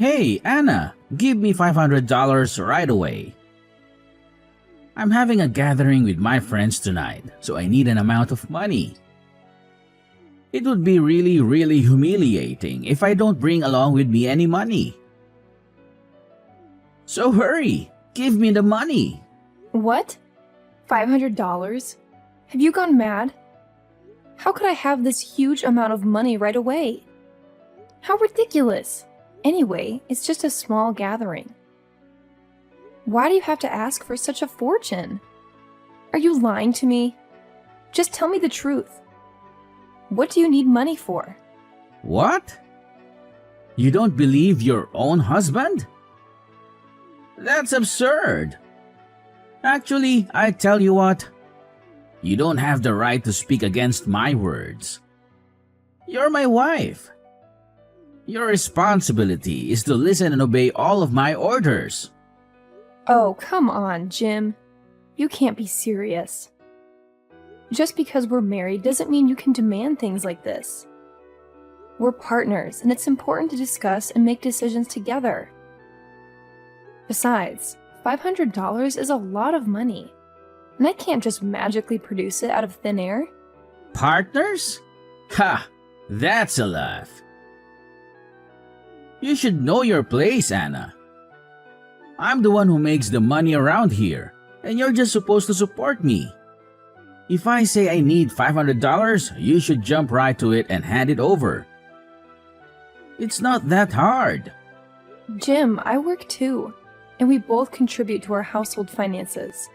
Hey, Anna, give me $500 right away. I'm having a gathering with my friends tonight, so I need an amount of money. It would be really humiliating if I don't bring along with me any money. So hurry, give me the money. What? $500? Have you gone mad? How could I have this huge amount of money right away? How ridiculous! Anyway, it's just a small gathering. Why do you have to ask for such a fortune? Are you lying to me? Just tell me the truth. What do you need money for? What? You don't believe your own husband? That's absurd. Actually, I tell you what. You don't have the right to speak against my words. You're my wife. Your responsibility is to listen and obey all of my orders. Oh, come on, Jim. You can't be serious. Just because we're married doesn't mean you can demand things like this. We're partners, and it's important to discuss and make decisions together. Besides, $500 is a lot of money, and I can't just magically produce it out of thin air. Partners? Ha! That's a laugh. You should know your place, Anna. I'm the one who makes the money around here, and you're just supposed to support me. If I say I need $500, you should jump right to it and hand it over. It's not that hard. Jim, I work too, and we both contribute to our household finances.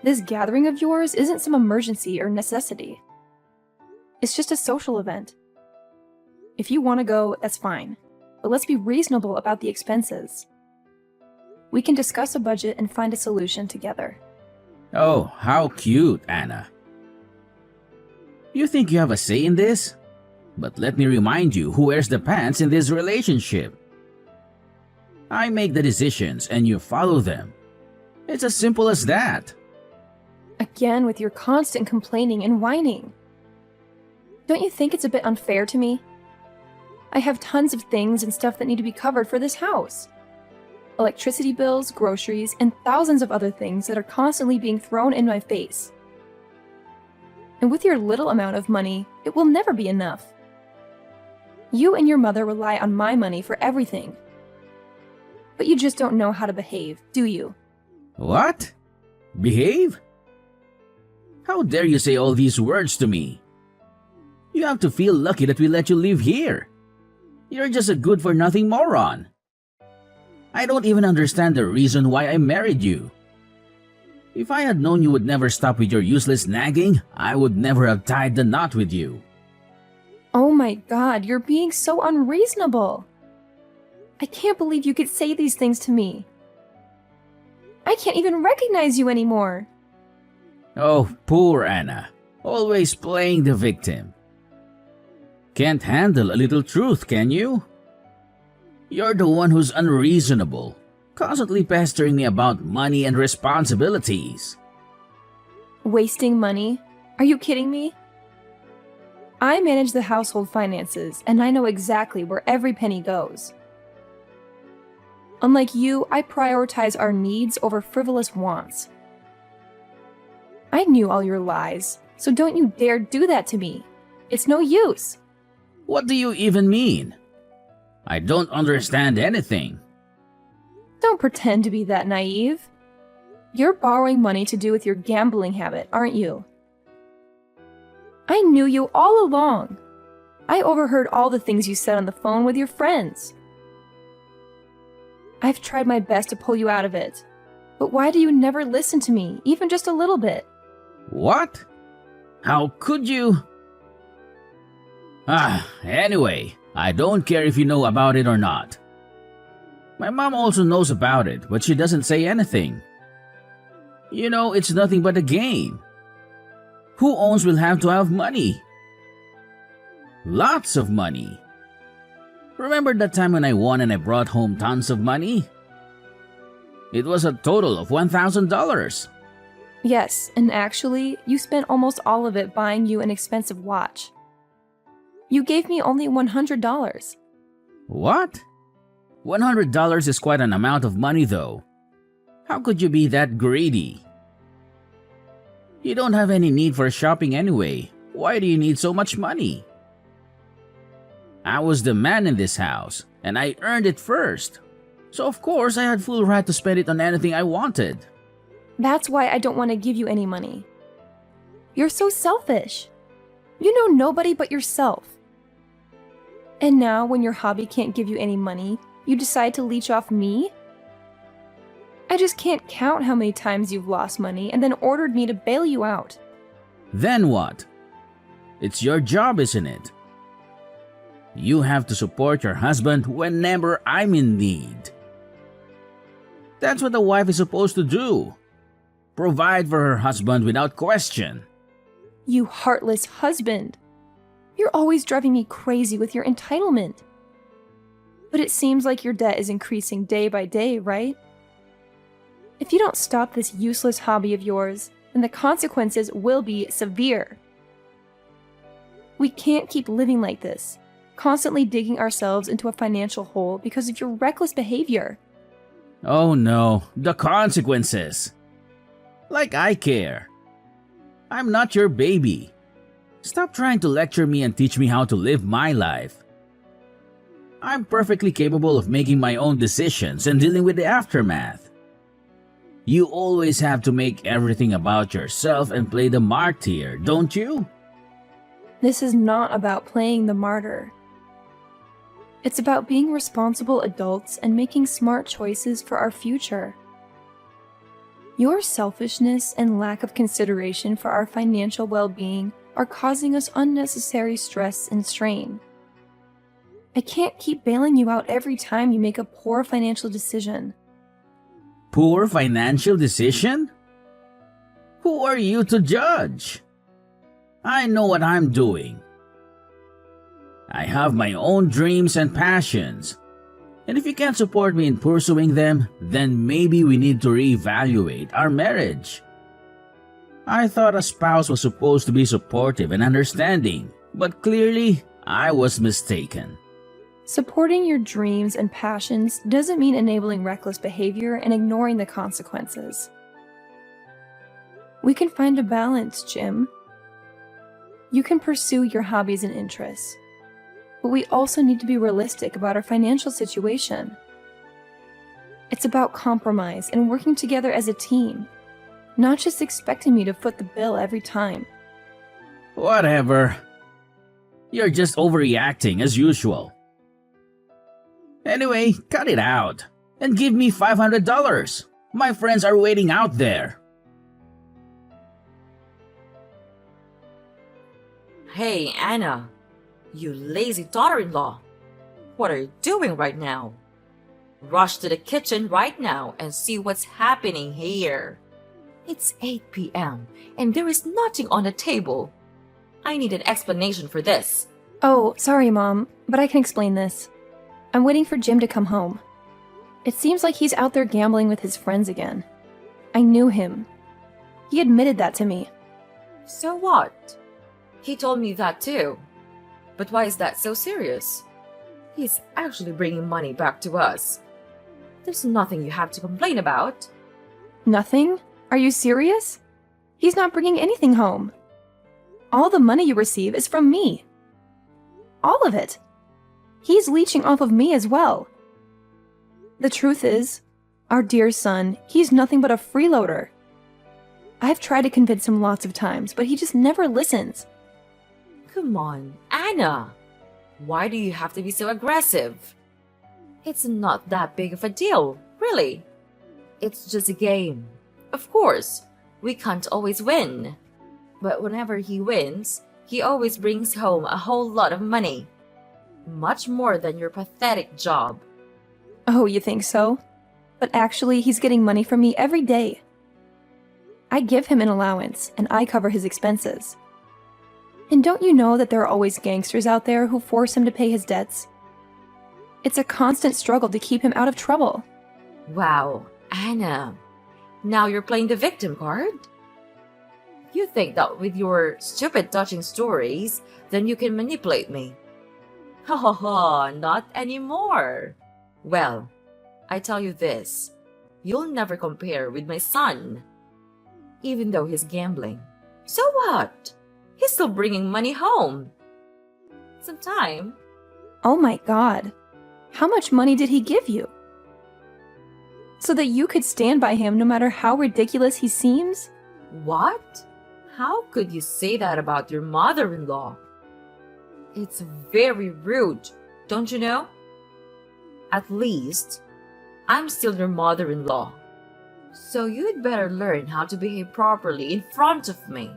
This gathering of yours isn't some emergency or necessity. It's just a social event. If you want to go, that's fine, but let's be reasonable about the expenses. We can discuss a budget and find a solution together. Oh, how cute, Anna. You think you have a say in this? But let me remind you who wears the pants in this relationship. I make the decisions and you follow them. It's as simple as that. Again with your constant complaining and whining. Don't you think it's a bit unfair to me? I have tons of things and stuff that need to be covered for this house. Electricity bills, groceries, and thousands of other things that are constantly being thrown in my face. And with your little amount of money, it will never be enough. You and your mother rely on my money for everything. But you just don't know how to behave, do you? What? Behave? How dare you say all these words to me? You have to feel lucky that we let you live here. You're just a good-for-nothing moron. I don't even understand the reason why I married you. If I had known you would never stop with your useless nagging, I would never have tied the knot with you. Oh my God, you're being so unreasonable. I can't believe you could say these things to me. I can't even recognize you anymore. Oh, poor Anna, always playing the victim. Can't handle a little truth, can you? You're the one who's unreasonable, constantly pestering me about money and responsibilities. Wasting money? Are you kidding me? I manage the household finances, and I know exactly where every penny goes. Unlike you, I prioritize our needs over frivolous wants. I knew all your lies, so don't you dare do that to me. It's no use. What do you even mean? I don't understand anything. Don't pretend to be that naive. You're borrowing money to do with your gambling habit, aren't you? I knew you all along. I overheard all the things you said on the phone with your friends. I've tried my best to pull you out of it. But why do you never listen to me, even just a little bit? What? How could you? Anyway, I don't care if you know about it or not. My mom also knows about it, but she doesn't say anything. You know, it's nothing but a game. Who owns will have to have money. Lots of money. Remember that time when I won and I brought home tons of money? It was a total of $1,000. Yes, and actually, you spent almost all of it buying you an expensive watch. You gave me only $100. What? $100 is quite an amount of money though. How could you be that greedy? You don't have any need for shopping anyway. Why do you need so much money? I was the man in this house, and I earned it first. So of course I had full right to spend it on anything I wanted. That's why I don't want to give you any money. You're so selfish. You know nobody but yourself. And now, when your hobby can't give you any money, you decide to leech off me? I just can't count how many times you've lost money and then ordered me to bail you out. Then what? It's your job, isn't it? You have to support your husband whenever I'm in need. That's what a wife is supposed to do. Provide for her husband without question. You heartless husband. You're always driving me crazy with your entitlement. But it seems like your debt is increasing day by day, right? If you don't stop this useless hobby of yours, then the consequences will be severe. We can't keep living like this, constantly digging ourselves into a financial hole because of your reckless behavior. Oh no, the consequences. Like I care. I'm not your baby. Stop trying to lecture me and teach me how to live my life. I'm perfectly capable of making my own decisions and dealing with the aftermath. You always have to make everything about yourself and play the martyr, don't you? This is not about playing the martyr. It's about being responsible adults and making smart choices for our future. Your selfishness and lack of consideration for our financial well-being are causing us unnecessary stress and strain. I can't keep bailing you out every time you make a poor financial decision. Poor financial decision? Who are you to judge? I know what I'm doing. I have my own dreams and passions. And if you can't support me in pursuing them, then maybe we need to reevaluate our marriage. I thought a spouse was supposed to be supportive and understanding, but clearly I was mistaken. Supporting your dreams and passions doesn't mean enabling reckless behavior and ignoring the consequences. We can find a balance, Jim. You can pursue your hobbies and interests, but we also need to be realistic about our financial situation. It's about compromise and working together as a team, not just expecting me to foot the bill every time. Whatever. You're just overreacting as usual. Anyway, cut it out and give me $500. My friends are waiting out there. Hey, Anna, you lazy daughter-in-law. What are you doing right now? Rush to the kitchen right now and see what's happening here. It's 8 p.m. and there is nothing on the table. I need an explanation for this. Oh, sorry, Mom, but I can explain this. I'm waiting for Jim to come home. It seems like he's out there gambling with his friends again. I knew him. He admitted that to me. So what? He told me that too. But why is that so serious? He's actually bringing money back to us. There's nothing you have to complain about. Nothing? Are you serious? He's not bringing anything home. All the money you receive is from me. All of it. He's leeching off of me as well. The truth is, our dear son, he's nothing but a freeloader. I've tried to convince him lots of times, but he just never listens. Come on, Anna. Why do you have to be so aggressive? It's not that big of a deal, really. It's just a game. Of course, we can't always win. But whenever he wins, he always brings home a whole lot of money. Much more than your pathetic job. Oh, you think so? But actually, he's getting money from me every day. I give him an allowance, and I cover his expenses. And don't you know that there are always gangsters out there who force him to pay his debts? It's a constant struggle to keep him out of trouble. Wow, Anna. Now you're playing the victim card? You think that with your stupid touching stories, then you can manipulate me. Ha ha ha, not anymore. Well, I tell you this, you'll never compare with my son. Even though he's gambling. So what? He's still bringing money home. Sometime. Oh my god. How much money did he give you? So that you could stand by him no matter how ridiculous he seems? What? How could you say that about your mother-in-law? It's very rude, don't you know? At least, I'm still your mother-in-law. So you'd better learn how to behave properly in front of me.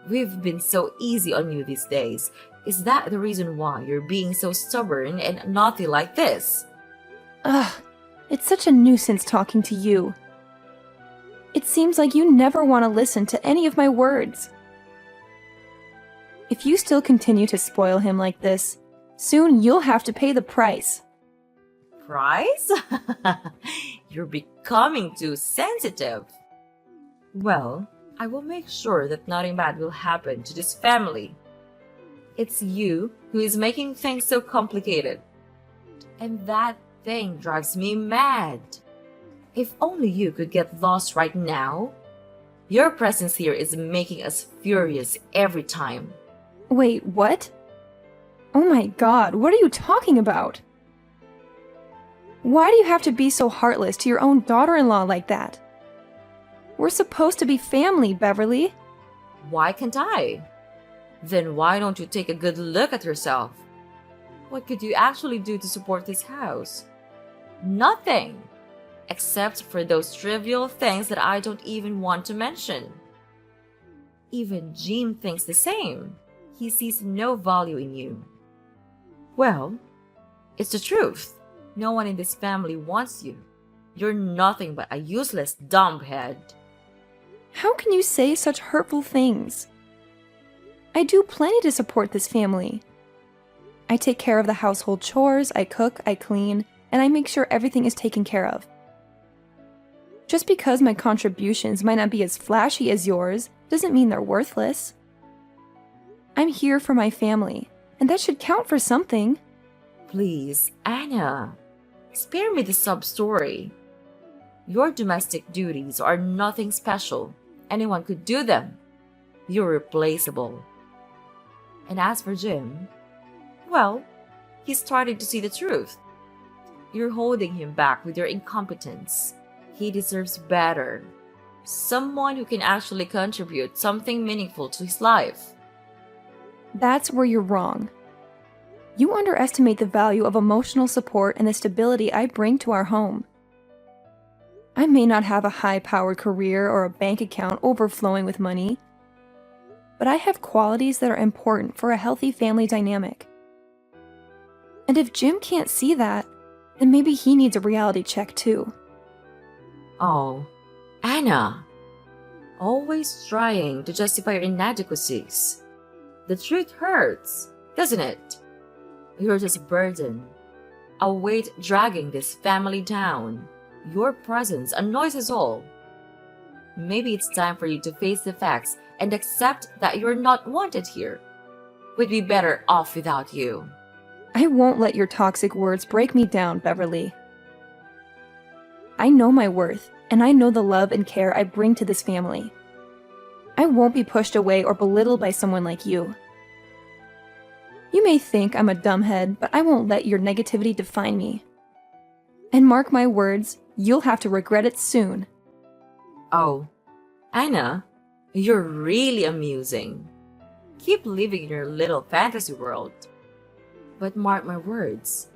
We've been so easy on you these days. Is that the reason why you're being so stubborn and naughty like this? Ugh, it's such a nuisance talking to you. It seems like you never want to listen to any of my words. If you still continue to spoil him like this, soon you'll have to pay the price. Price? You're becoming too sensitive. Well, I will make sure that nothing bad will happen to this family. It's you who is making things so complicated. And that thing drives me mad. If only you could get lost right now. Your presence here is making us furious every time. Wait, what? Oh my god, what are you talking about? Why do you have to be so heartless to your own daughter-in-law like that? We're supposed to be family, Beverly. Why can't I? Then why don't you take a good look at yourself? What could you actually do to support this house? Nothing! Except for those trivial things that I don't even want to mention. Even Jim thinks the same. He sees no value in you. Well, it's the truth. No one in this family wants you. You're nothing but a useless dumbhead. How can you say such hurtful things? I do plenty to support this family. I take care of the household chores, I cook, I clean, and I make sure everything is taken care of. Just because my contributions might not be as flashy as yours doesn't mean they're worthless. I'm here for my family, and that should count for something. Please, Anna, spare me the sub-story. Your domestic duties are nothing special. Anyone could do them. You're replaceable. And as for Jim, well, he's starting to see the truth. You're holding him back with your incompetence. He deserves better. Someone who can actually contribute something meaningful to his life. That's where you're wrong. You underestimate the value of emotional support and the stability I bring to our home. I may not have a high-powered career or a bank account overflowing with money, but I have qualities that are important for a healthy family dynamic. And if Jim can't see that, then maybe he needs a reality check too. Oh, Anna. Always trying to justify your inadequacies. The truth hurts, doesn't it? You're just a burden, a weight dragging this family down. Your presence annoys us all. Maybe it's time for you to face the facts and accept that you're not wanted here. We'd be better off without you. I won't let your toxic words break me down, Beverly. I know my worth, and I know the love and care I bring to this family. I won't be pushed away or belittled by someone like you. You may think I'm a dumbhead, but I won't let your negativity define me. And mark my words, you'll have to regret it soon. Oh, Anna, you're really amusing. Keep living in your little fantasy world. But mark my words,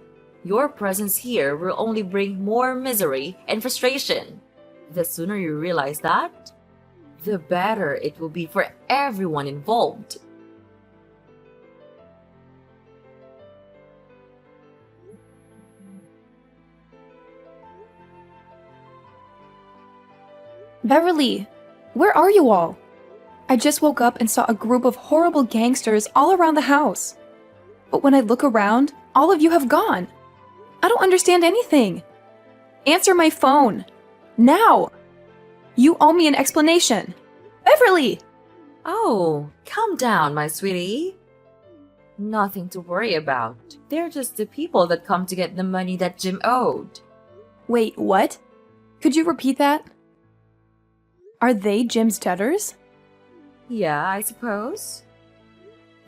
your presence here will only bring more misery and frustration. The sooner you realize that, the better it will be for everyone involved. Beverly, where are you all? I just woke up and saw a group of horrible gangsters all around the house. But when I look around, all of you have gone. I don't understand anything. Answer my phone. Now! You owe me an explanation. Beverly! Oh, calm down, my sweetie. Nothing to worry about. They're just the people that come to get the money that Jim owed. Wait, what? Could you repeat that? Are they Jim's debtors? Yeah, I suppose.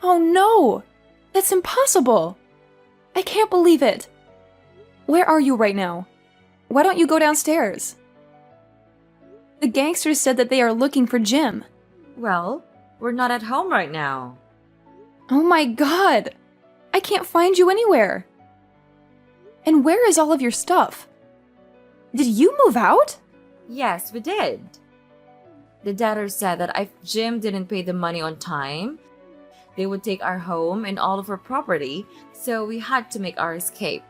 Oh no! That's impossible! I can't believe it! Where are you right now? Why don't you go downstairs? The gangsters said that they are looking for Jim. Well, we're not at home right now. Oh my god! I can't find you anywhere! And where is all of your stuff? Did you move out? Yes, we did. The debtors said that if Jim didn't pay the money on time, they would take our home and all of our property, so we had to make our escape.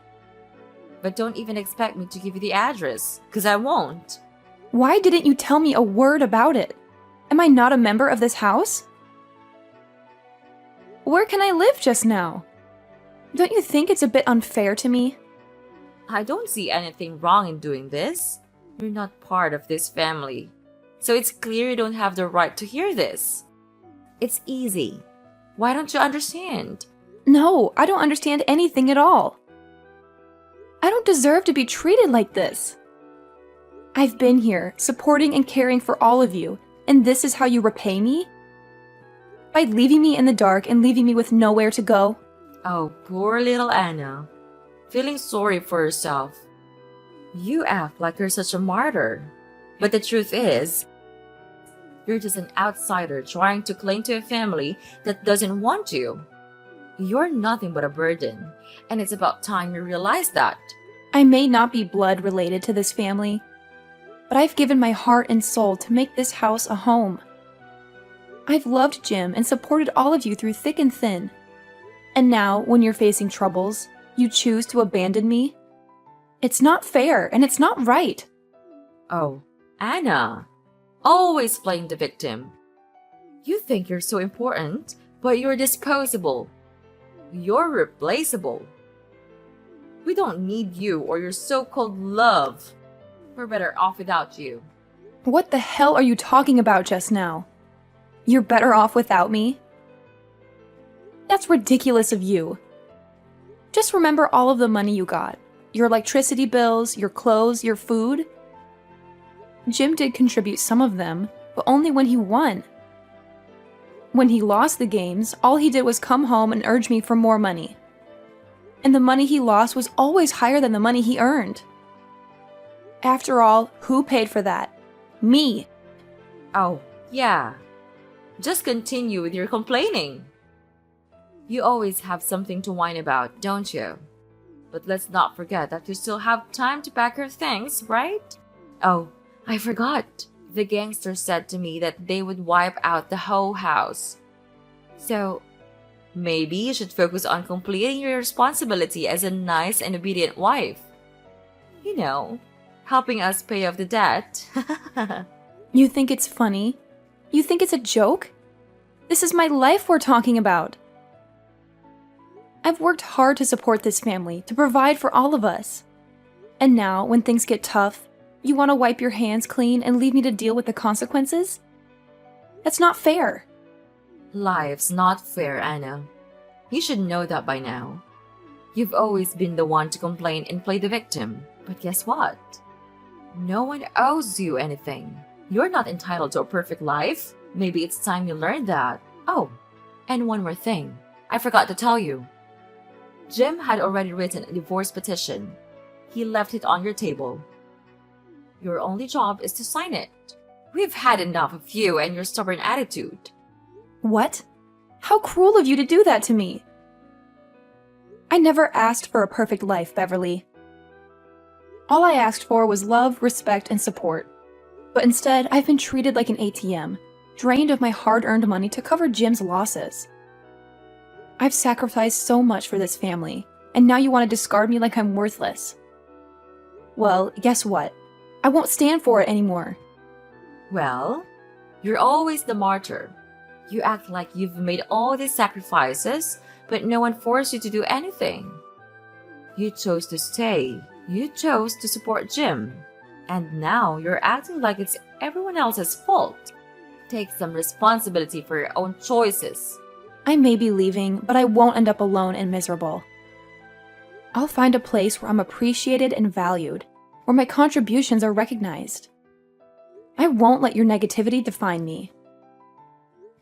But don't even expect me to give you the address, because I won't. Why didn't you tell me a word about it? Am I not a member of this house? Where can I live just now? Don't you think it's a bit unfair to me? I don't see anything wrong in doing this. You're not part of this family. So it's clear you don't have the right to hear this. It's easy. Why don't you understand? No, I don't understand anything at all. I don't deserve to be treated like this. I've been here, supporting and caring for all of you, and this is how you repay me? By leaving me in the dark and leaving me with nowhere to go? Oh, poor little Anna. Feeling sorry for yourself. You act like you're such a martyr. But the truth is, you're just an outsider trying to cling to a family that doesn't want you. You're nothing but a burden, and it's about time you realize that. I may not be blood related to this family, but I've given my heart and soul to make this house a home. I've loved Jim and supported all of you through thick and thin. And now, when you're facing troubles, you choose to abandon me? It's not fair, and it's not right. Oh, Anna. Always playing the victim. You think you're so important, but you're disposable. You're replaceable. We don't need you or your so-called love. We're better off without you. What the hell are you talking about just now? You're better off without me? That's ridiculous of you. Just remember all of the money you got. Your electricity bills, your clothes, your food. Jim did contribute some of them, but only when he won. When he lost the games, all he did was come home and urge me for more money. And the money he lost was always higher than the money he earned. After all, who paid for that? Me. Oh, yeah. Just continue with your complaining. You always have something to whine about, don't you? But let's not forget that you still have time to pack your things, right? Oh, I forgot. The gangsters said to me that they would wipe out the whole house. So, maybe you should focus on completing your responsibility as a nice and obedient wife. You know, helping us pay off the debt. You think it's funny? You think it's a joke? This is my life we're talking about. I've worked hard to support this family, to provide for all of us. And now, when things get tough, you want to wipe your hands clean and leave me to deal with the consequences? That's not fair. Life's not fair, Anna. You should know that by now. You've always been the one to complain and play the victim. But guess what? No one owes you anything. You're not entitled to a perfect life. Maybe it's time you learned that. Oh, and one more thing. I forgot to tell you. Jim had already written a divorce petition. He left it on your table. Your only job is to sign it. We've had enough of you and your stubborn attitude. What? How cruel of you to do that to me. I never asked for a perfect life, Beverly. All I asked for was love, respect, and support. But instead, I've been treated like an ATM, drained of my hard-earned money to cover Jim's losses. I've sacrificed so much for this family, and now you want to discard me like I'm worthless. Well, guess what? I won't stand for it anymore. Well, you're always the martyr. You act like you've made all these sacrifices, but no one forced you to do anything. You chose to stay. You chose to support Jim. And now you're acting like it's everyone else's fault. Take some responsibility for your own choices. I may be leaving, but I won't end up alone and miserable. I'll find a place where I'm appreciated and valued, where my contributions are recognized. I won't let your negativity define me.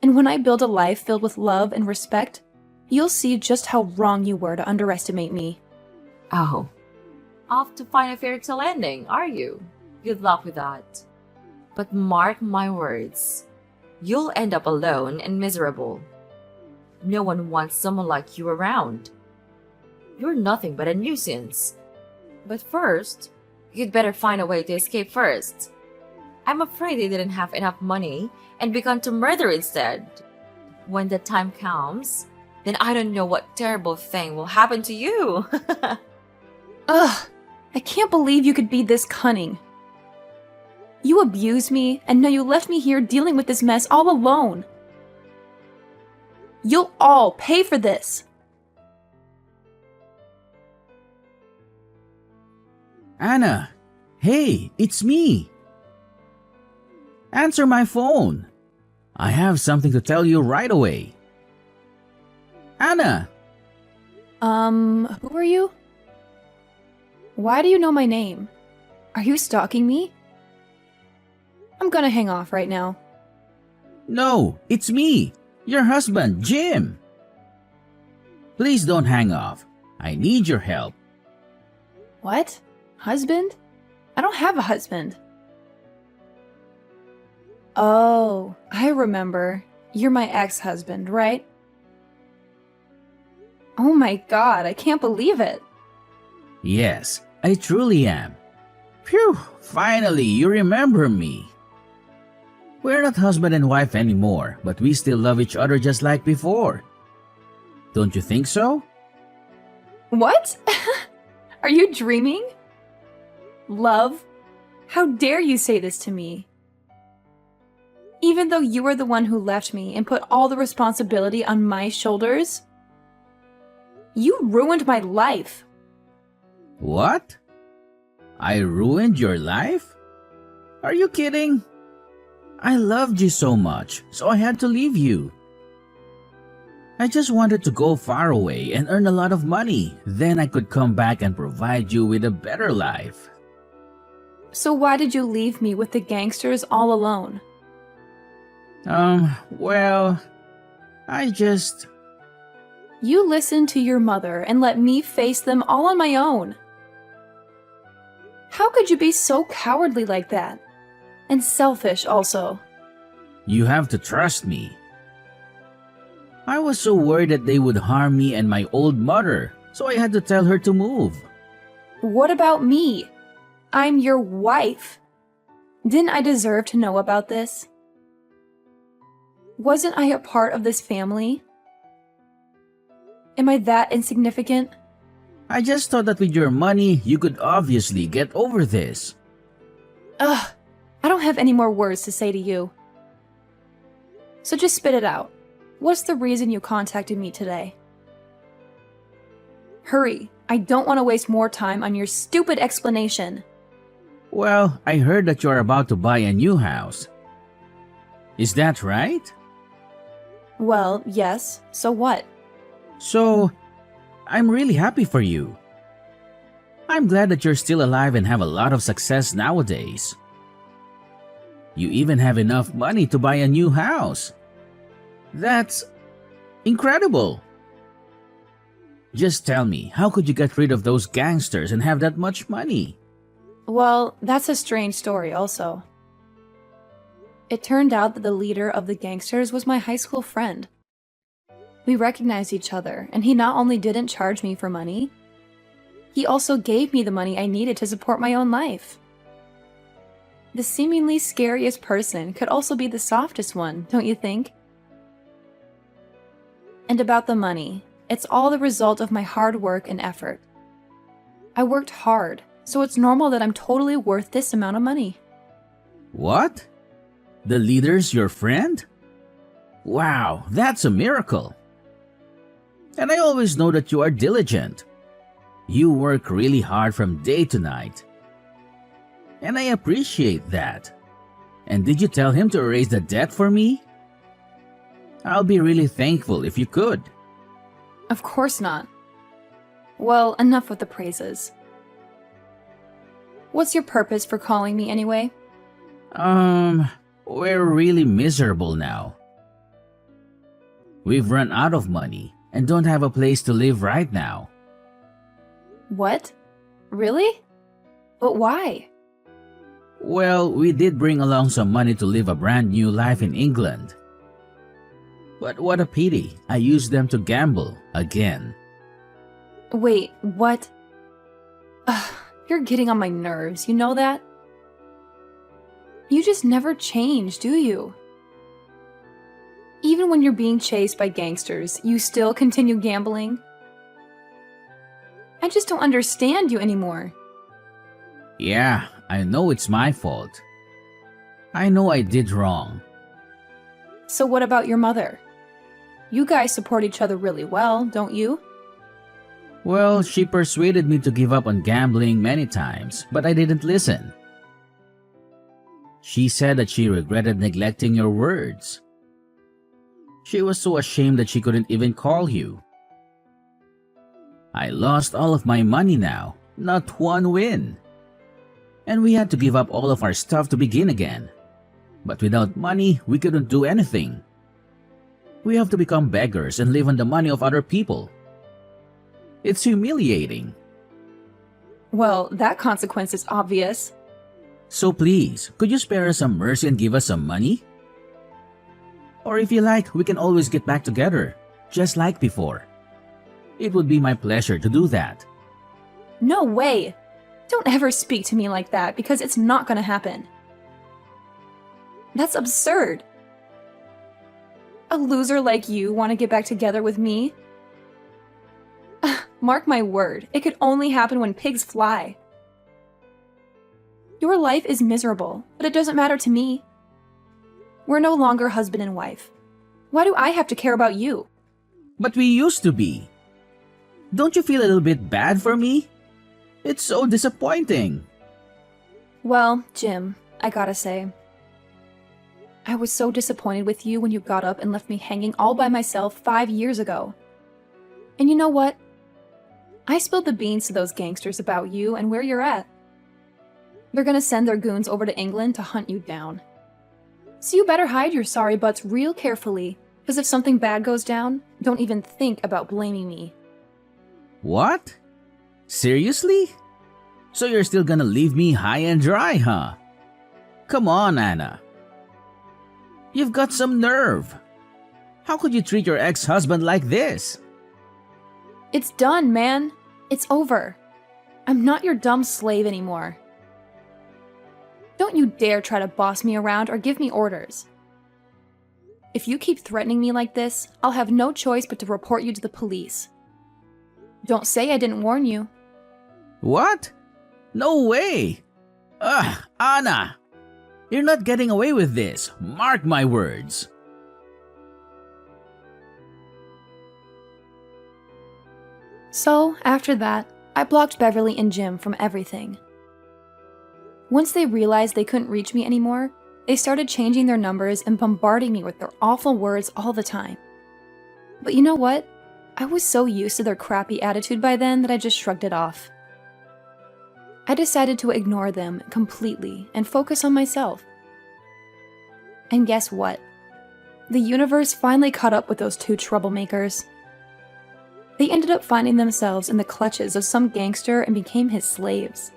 And when I build a life filled with love and respect, you'll see just how wrong you were to underestimate me. Oh, off to find a fairy tale ending, are you? Good luck with that. But mark my words, you'll end up alone and miserable. No one wants someone like you around. You're nothing but a nuisance. But first, you'd better find a way to escape first. I'm afraid they didn't have enough money and begun to murder instead. When the time comes, then I don't know what terrible thing will happen to you. Ugh, I can't believe you could be this cunning. You abused me, and now you left me here dealing with this mess all alone. You'll all pay for this. Anna, hey, it's me. Answer my phone. I have something to tell you right away. Anna! Who are you? Why do you know my name? Are you stalking me? I'm gonna hang off right now. No, it's me, your husband, Jim. Please don't hang off. I need your help. What? Husband? I don't have a husband. Oh, I remember. You're my ex-husband, right? Oh my god, I can't believe it. Yes, I truly am. Phew, finally you remember me. We're not husband and wife anymore, but we still love each other just like before. Don't you think so? What? Are you dreaming? Love? How dare you say this to me? Even though you were the one who left me and put all the responsibility on my shoulders? You ruined my life. What? I ruined your life? Are you kidding? I loved you so much, so I had to leave you. I just wanted to go far away and earn a lot of money. Then I could come back and provide you with a better life. So why did you leave me with the gangsters all alone? Well, I just... You listened to your mother and let me face them all on my own. How could you be so cowardly like that? And selfish also. You have to trust me. I was so worried that they would harm me and my old mother, so I had to tell her to move. What about me? I'm your wife. Didn't I deserve to know about this? Wasn't I a part of this family? Am I that insignificant? I just thought that with your money, you could obviously get over this. Ugh, I don't have any more words to say to you. So just spit it out. What's the reason you contacted me today? Hurry, I don't want to waste more time on your stupid explanation. Well, I heard that you're about to buy a new house. Is that right? Well, yes, so what? So, I'm really happy for you. I'm glad that you're still alive and have a lot of success nowadays. You even have enough money to buy a new house. That's incredible. Just tell me, how could you get rid of those gangsters and have that much money? Well, that's a strange story also. It turned out that the leader of the gangsters was my high school friend. We recognized each other, and he not only didn't charge me for money, he also gave me the money I needed to support my own life. The seemingly scariest person could also be the softest one, don't you think? And about the money, it's all the result of my hard work and effort. I worked hard, so it's normal that I'm totally worth this amount of money. What? The leader's your friend? Wow, that's a miracle. And I always know that you are diligent. You work really hard from day to night. And I appreciate that. And did you tell him to erase the debt for me? I'll be really thankful if you could. Of course not. Well, enough with the praises. What's your purpose for calling me anyway? We're really miserable now. We've run out of money and don't have a place to live right now. What? Really? But why? Well, we did bring along some money to live a brand new life in England. But what a pity, I used them to gamble again. Wait, what? Ugh, you're getting on my nerves, you know that? You just never change, do you? Even when you're being chased by gangsters, you still continue gambling? I just don't understand you anymore. Yeah, I know it's my fault. I know I did wrong. So what about your mother? You guys support each other really well, don't you? Well, she persuaded me to give up on gambling many times, but I didn't listen. She said that she regretted neglecting your words. She was so ashamed that she couldn't even call you. I lost all of my money now, not one win. And we had to give up all of our stuff to begin again. But without money, we couldn't do anything. We have to become beggars and live on the money of other people. It's humiliating. Well, that consequence is obvious. So please, could you spare us some mercy and give us some money? Or if you like, we can always get back together, just like before. It would be my pleasure to do that. No way! Don't ever speak to me like that because it's not gonna happen. That's absurd. A loser like you want to get back together with me? Mark my word, it could only happen when pigs fly. Your life is miserable, but it doesn't matter to me. We're no longer husband and wife. Why do I have to care about you? But we used to be. Don't you feel a little bit bad for me? It's so disappointing. Well, Jim, I gotta say, I was so disappointed with you when you got up and left me hanging all by myself 5 years ago. And you know what? I spilled the beans to those gangsters about you and where you're at. They're gonna send their goons over to England to hunt you down. So you better hide your sorry butts real carefully, because if something bad goes down, don't even think about blaming me. What? Seriously? So you're still gonna leave me high and dry, huh? Come on, Anna. You've got some nerve. How could you treat your ex-husband like this? It's done, man. It's over. I'm not your dumb slave anymore. Don't you dare try to boss me around or give me orders. If you keep threatening me like this, I'll have no choice but to report you to the police. Don't say I didn't warn you. What? No way! Ugh, Anna! You're not getting away with this. Mark my words. So, after that, I blocked Beverly and Jim from everything. Once they realized they couldn't reach me anymore, they started changing their numbers and bombarding me with their awful words all the time. But you know what? I was so used to their crappy attitude by then that I just shrugged it off. I decided to ignore them completely and focus on myself. And guess what? The universe finally caught up with those two troublemakers. They ended up finding themselves in the clutches of some gangster and became his slaves.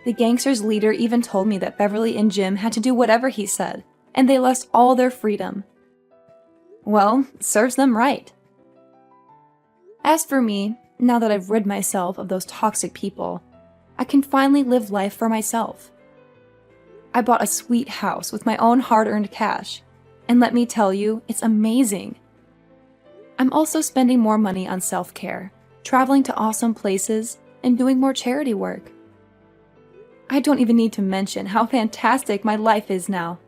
The gangster's leader even told me that Beverly and Jim had to do whatever he said, and they lost all their freedom. Well, serves them right. As for me, now that I've rid myself of those toxic people, I can finally live life for myself. I bought a sweet house with my own hard-earned cash, and let me tell you, it's amazing. I'm also spending more money on self-care, traveling to awesome places, and doing more charity work. I don't even need to mention how fantastic my life is now.